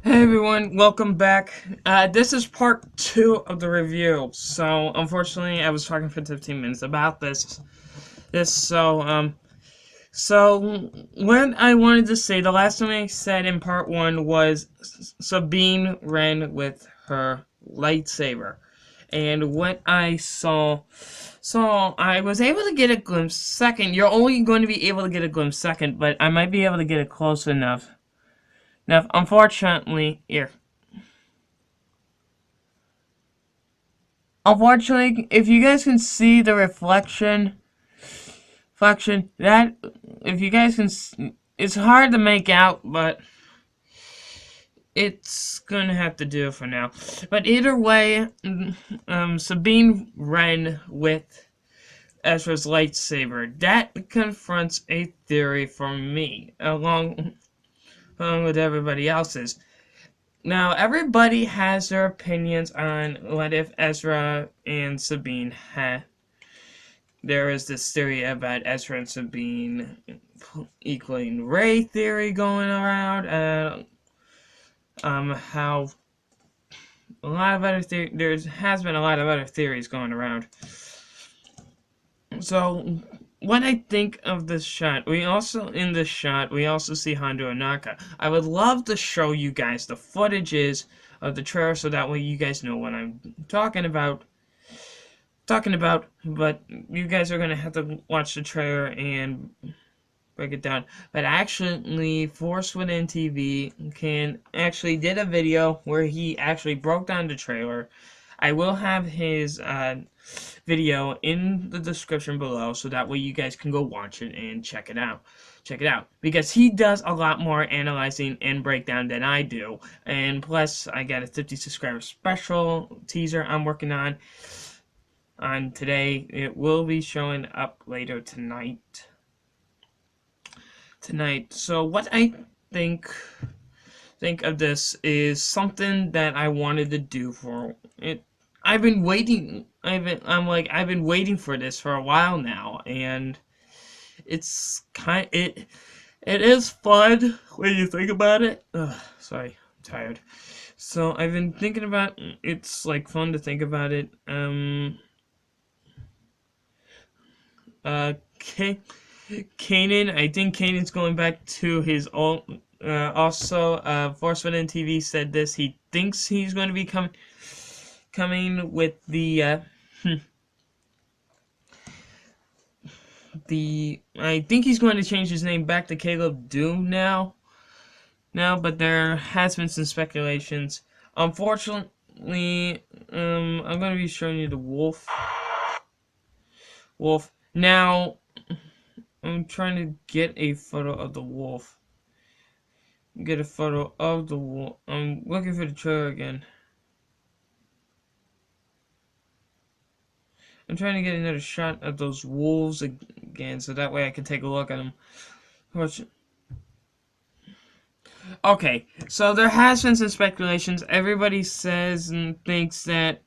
Hey everyone, welcome back. This is part 2 of the review. So, unfortunately, I was talking for 15 minutes about this. What I wanted to say, the last thing I said in part 1 was Sabine ran with her lightsaber. And what I saw, I was able to get a glimpse second. You're only going to be able to get a glimpse second, but I might be able to get it close enough. Now, unfortunately, here. Unfortunately, if you guys can see the reflection, that, if you guys can, it's hard to make out, but it's gonna have to do for now. But either way, Sabine ran with Ezra's lightsaber. That confronts a theory from me, along with everybody else's. Now, everybody has their opinions on what if Ezra and Sabine had. There is this theory about Ezra and Sabine equaling Rey theory going around. How a lot of other there has been a lot of other theories going around. So, what I think of this shot, we also see Hondo Ohnaka. I would love to show you guys the footages of the trailer so that way you guys know what I'm talking about. But you guys are gonna have to watch the trailer and break it down. But actually, Force Within TV did a video where he actually broke down the trailer. I will have his video in the description below, so that way you guys can go watch it and check it out. Because he does a lot more analyzing and breakdown than I do. And plus, I got a 50 subscriber special teaser I'm working on today. It will be showing up later tonight. So what I think of this is something that I wanted to do for it. I've been waiting. I've been waiting for this for a while now, and it's it is fun when you think about it. Ugh, sorry, I'm tired. So I've been thinking about it's like fun to think about it. Kanan, I think Kanan's going back to his old. Also, Force Within TV said this. He thinks he's going to be coming with the. I think he's going to change his name back to Caleb Doom now. But there has been some speculations. Unfortunately, I'm going to be showing you the wolf. Now, I'm trying to get a photo of the wolf. I'm looking for the trailer again. I'm trying to get another shot of those wolves again, so that way I can take a look at them. Okay, so there has been some speculations. Everybody says and thinks that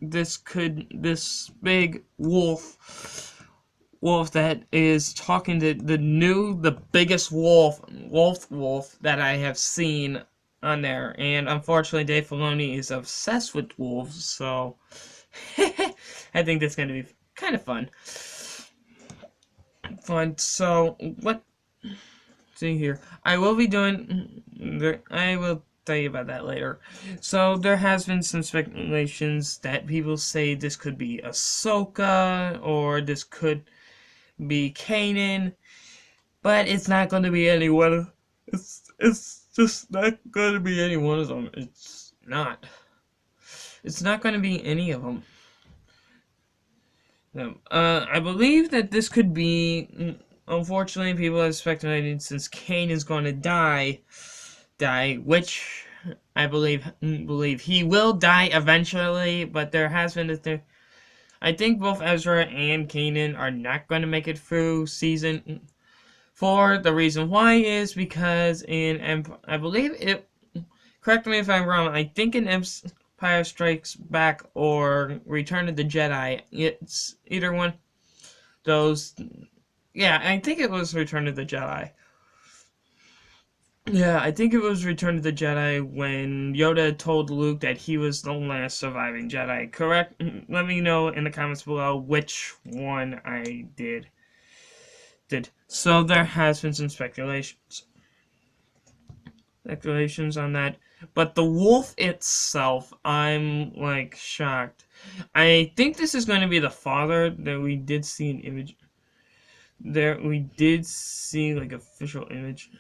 this big wolf that is talking to the biggest wolf that I have seen on there. And unfortunately, Dave Filoni is obsessed with wolves, so I think that's going to be kind of fun. So, what? See here. I will tell you about that later. So, there has been some speculations that people say this could be Ahsoka, or this could be Kanan, but it's not going to be any one. It's just not going to be any one of them. It's not. It's not going to be any of them. No. I believe that this could be. Unfortunately, people have speculated since Kane is going to die, which I believe he will die eventually. But there has been I think both Ezra and Kanan are not going to make it through season 4. The reason why is because I believe it. Correct me if I'm wrong. I think in Empire Strikes Back or Return of the Jedi, it's either one. Those. Yeah, I think it was Return of the Jedi. Yeah, I think it was Return of the Jedi when Yoda told Luke that he was the last surviving Jedi. Correct? Let me know in the comments below which one I did. So there has been some speculations on that. But the wolf itself, I'm like shocked. I think this is going to be the father that we did see an image there. We did see like official image.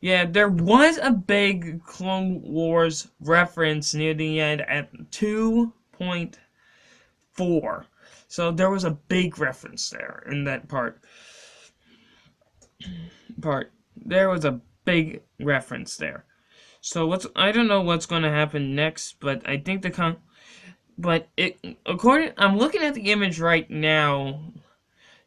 Yeah, there was a big Clone Wars reference near the end at 2.4. So there was a big reference there in that part. There was a big reference there. So I don't know what's going to happen next, but I think I'm looking at the image right now.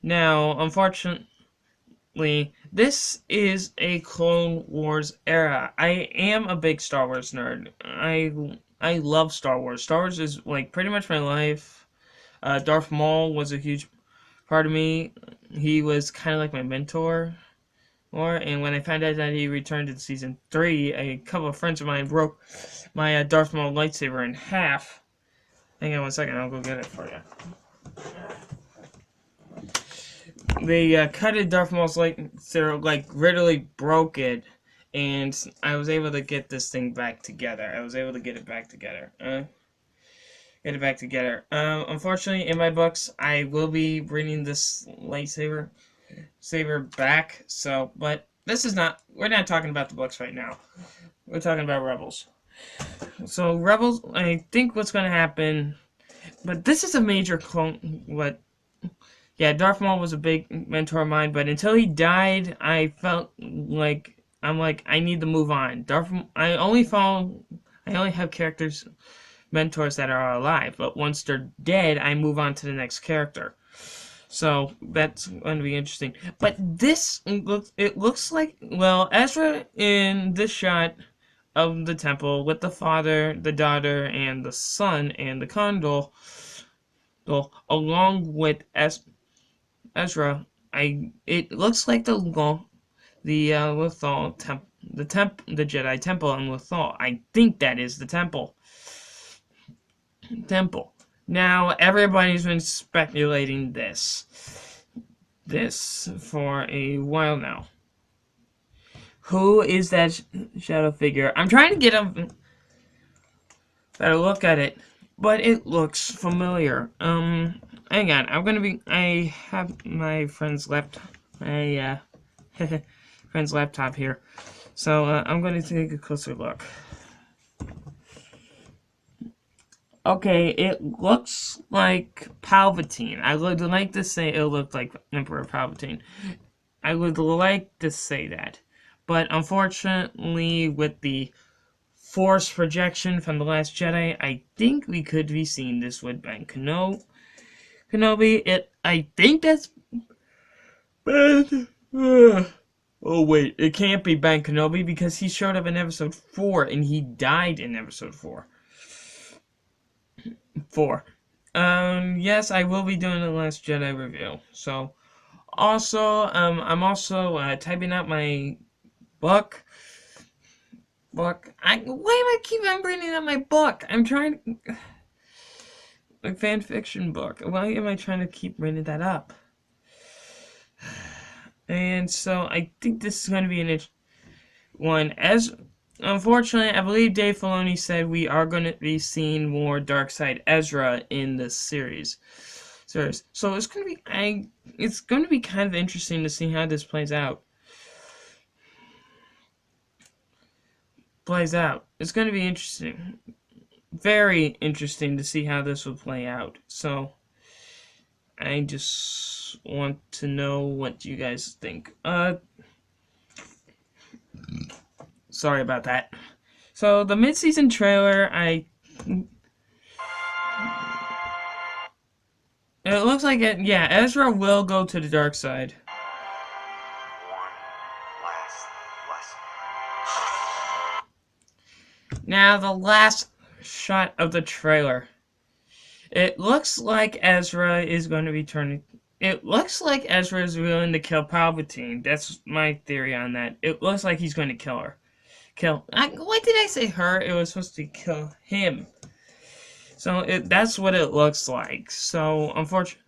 Now, unfortunately, this is a Clone Wars era. I am a big Star Wars nerd. I love Star Wars. Star Wars is like pretty much my life. Darth Maul was a huge part of me. He was kind of like my mentor. And when I found out that he returned in season 3, a couple of friends of mine broke my Darth Maul lightsaber in half. Hang on one second, I'll go get it for you. They cut Darth Maul's lightsaber, like literally broke it, and I was able to get this thing back together. I was able to get it back together. Unfortunately, in my books, I will be bringing this lightsaber back. So, but we're not talking about the books right now. We're talking about Rebels. So, Rebels, I think what's going to happen, but this is a major clone, yeah, Darth Maul was a big mentor of mine, but until he died, I felt like, I need to move on. I only have mentors that are alive, but once they're dead, I move on to the next character. So that's going to be interesting. But it looks like, well, Ezra in this shot of the temple with the father, the daughter, and the son, and the condor, along with Ezra, it looks like the Lothal the Jedi Temple in Lothal. I think that is the temple. Now everybody's been speculating this for a while now. Who is that shadow figure? I'm trying to get a better look at it, but it looks familiar. Hang on. I have my friend's laptop here, so I'm gonna take a closer look. Okay, it looks like Palpatine. I would like to say it looked like Emperor Palpatine. I would like to say that. But unfortunately, with the Force projection from The Last Jedi, I think we could be seeing this with Ben Kenobi. I think that's Ben. Oh wait, it can't be Ben Kenobi because he showed up in Episode 4 and he died in Episode 4. Yes, I will be doing the Last Jedi review. So, also, I'm also typing out my book. Why am I keep on bringing up my book? I'm trying to, a fan fiction book. Why am I trying to keep bringing that up? And so I think this is going to be an one. Unfortunately, I believe Dave Filoni said we are going to be seeing more Dark Side Ezra in this series. So it's going to be kind of interesting to see how this plays out. It's going to be interesting. Very interesting to see how this will play out. So I just want to know what you guys think. Sorry about that. So the mid-season trailer, it looks like yeah, Ezra will go to the dark side. Now the last shot of the trailer. It looks like Ezra is going to be turning. It looks like Ezra is willing to kill Palpatine. That's my theory on that. It looks like he's going to kill her. Why did I say her? It was supposed to kill him. So that's what it looks like. So unfortunately,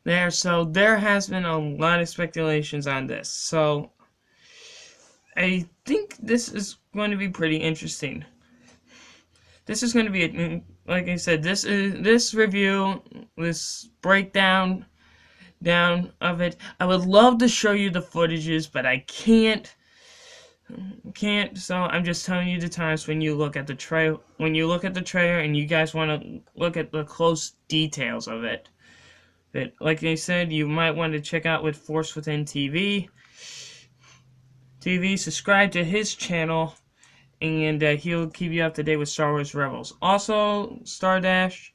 there has been a lot of speculations on this. So I think this is going to be pretty interesting. This is going to be, like I said, this review, this breakdown of it. I would love to show you the footages, but I can't. So I'm just telling you the times when you look at the trailer. When you look at the trailer and you guys want to look at the close details of it. But like I said, you might want to check out with Force Within TV. Subscribe to his channel, and he'll keep you up to date with Star Wars Rebels. Also, Dash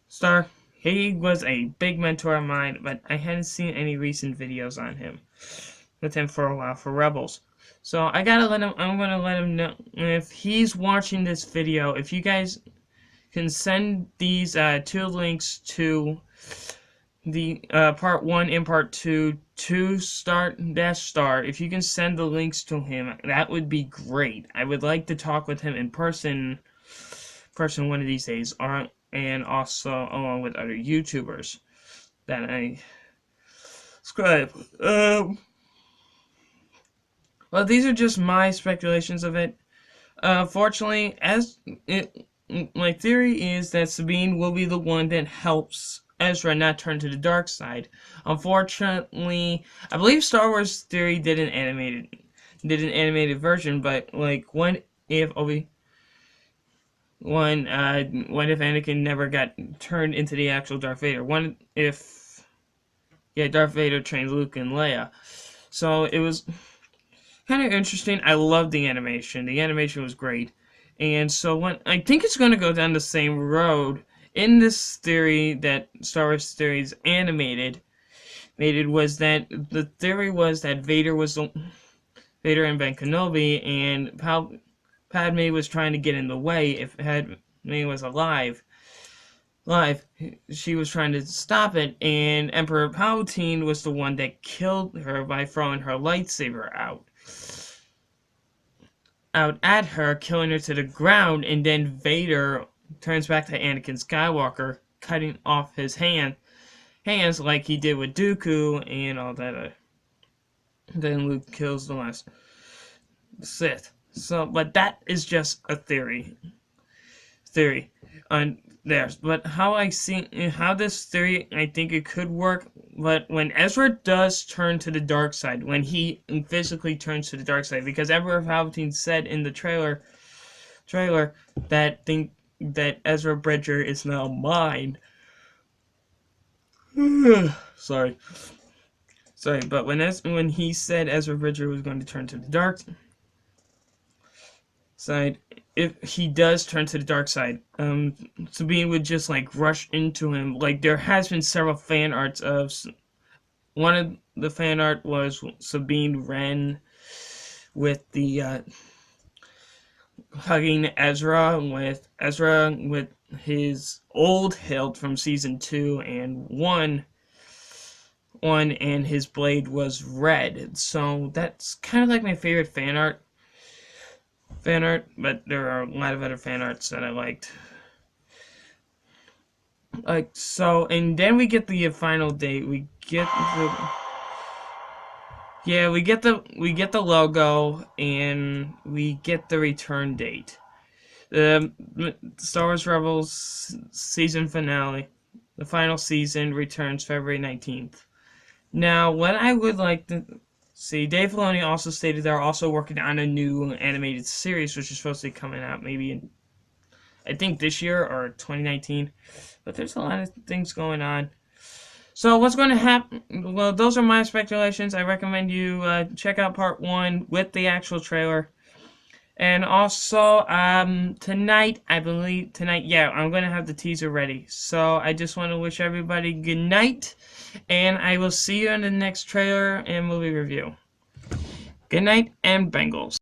Star, he was a big mentor of mine, but I hadn't seen any recent videos on him with him for a while for Rebels. So I'm gonna let him know if he's watching this video. If you guys can send these two links to the part 1 and part 2 to Star. If you can send the links to him, that would be great. I would like to talk with him in person one of these days, and also along with other YouTubers that I subscribe. Well, these are just my speculations of it. Fortunately, my theory is that Sabine will be the one that helps Ezra not turn to the dark side. Unfortunately, I believe Star Wars Theory did an animated version, but like what if Anakin never got turned into the actual Darth Vader? What if Darth Vader trained Luke and Leia? So it was kind of interesting. I loved the animation. The animation was great. And so I think it's going to go down the same road in this theory that Star Wars Theory is animated. Was that the theory was that Vader and Ben Kenobi, and Padme was trying to get in the way. If Padme was alive, she was trying to stop it, and Emperor Palpatine was the one that killed her by throwing her lightsaber out at her, killing her to the ground, and then Vader turns back to Anakin Skywalker, cutting off his hands like he did with Dooku and all that. Then Luke kills the last Sith. So, but that is just a theory on theirs. But how this theory, I think it could work. But when Ezra does turn to the dark side, when he physically turns to the dark side, because Emperor Palpatine said in the trailer that Ezra Bridger is now mine. Sorry, but when he said Ezra Bridger was going to turn to the dark side, if he does turn to the dark side, Sabine would just like rush into him. Like there has been several fan arts of. One of the fan art was Sabine Wren with the hugging Ezra with his old hilt from season 2 and 1, and his blade was red. So that's kind of like my favorite fan art, but there are a lot of other fan arts that I liked. So, and then we get the final date. We get the logo, and we get the return date. The Star Wars Rebels season finale, the final season, returns February 19th. Now, what I would like to see, Dave Filoni also stated they're also working on a new animated series, which is supposed to be coming out maybe in, I think, this year or 2019. But there's a lot of things going on. So what's going to happen? Well, those are my speculations. I recommend you check out part 1 with the actual trailer. And also, tonight, I'm going to have the teaser ready. So I just want to wish everybody good night. And I will see you in the next trailer and movie review. Good night, and Bengals.